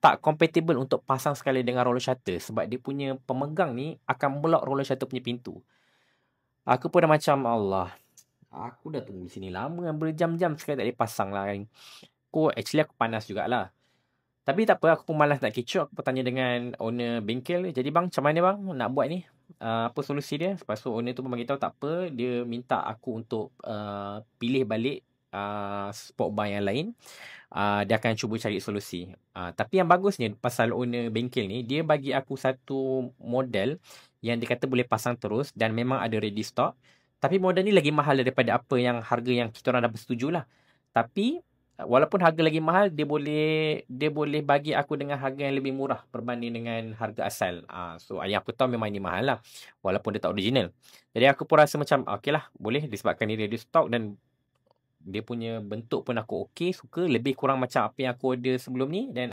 tak compatible untuk pasang sekali dengan roller shutter sebab dia punya pemegang ni akan block roller shutter punya pintu. Aku pun dah macam, Allah, aku dah tunggu sini lama, berjam-jam sekali tak boleh pasang lah kan. Actually aku panas jugalah. Tapi tak apa, aku pun malas nak kecoh. Aku pun tanya dengan owner bengkel. Jadi bang, macam mana bang nak buat ni? Apa solusi dia? Lepas tu owner tu pun beritahu tak apa. Dia minta aku untuk pilih balik sport bar yang lain. Dia akan cuba cari solusi. Tapi yang bagusnya pasal owner bengkel ni, dia bagi aku satu model yang dia kata boleh pasang terus dan memang ada ready stock. Tapi model ni lagi mahal daripada apa yang harga yang kita orang dah bersetuju lah. Tapi walaupun harga lagi mahal, dia boleh bagi aku dengan harga yang lebih murah berbanding dengan harga asal. So yang aku tahu memang ini mahal lah, walaupun dia tak original. Jadi aku pun rasa macam okey lah, boleh disebabkan ni ready stock dan dia punya bentuk pun aku okey, suka, lebih kurang macam apa yang aku order sebelum ni. Dan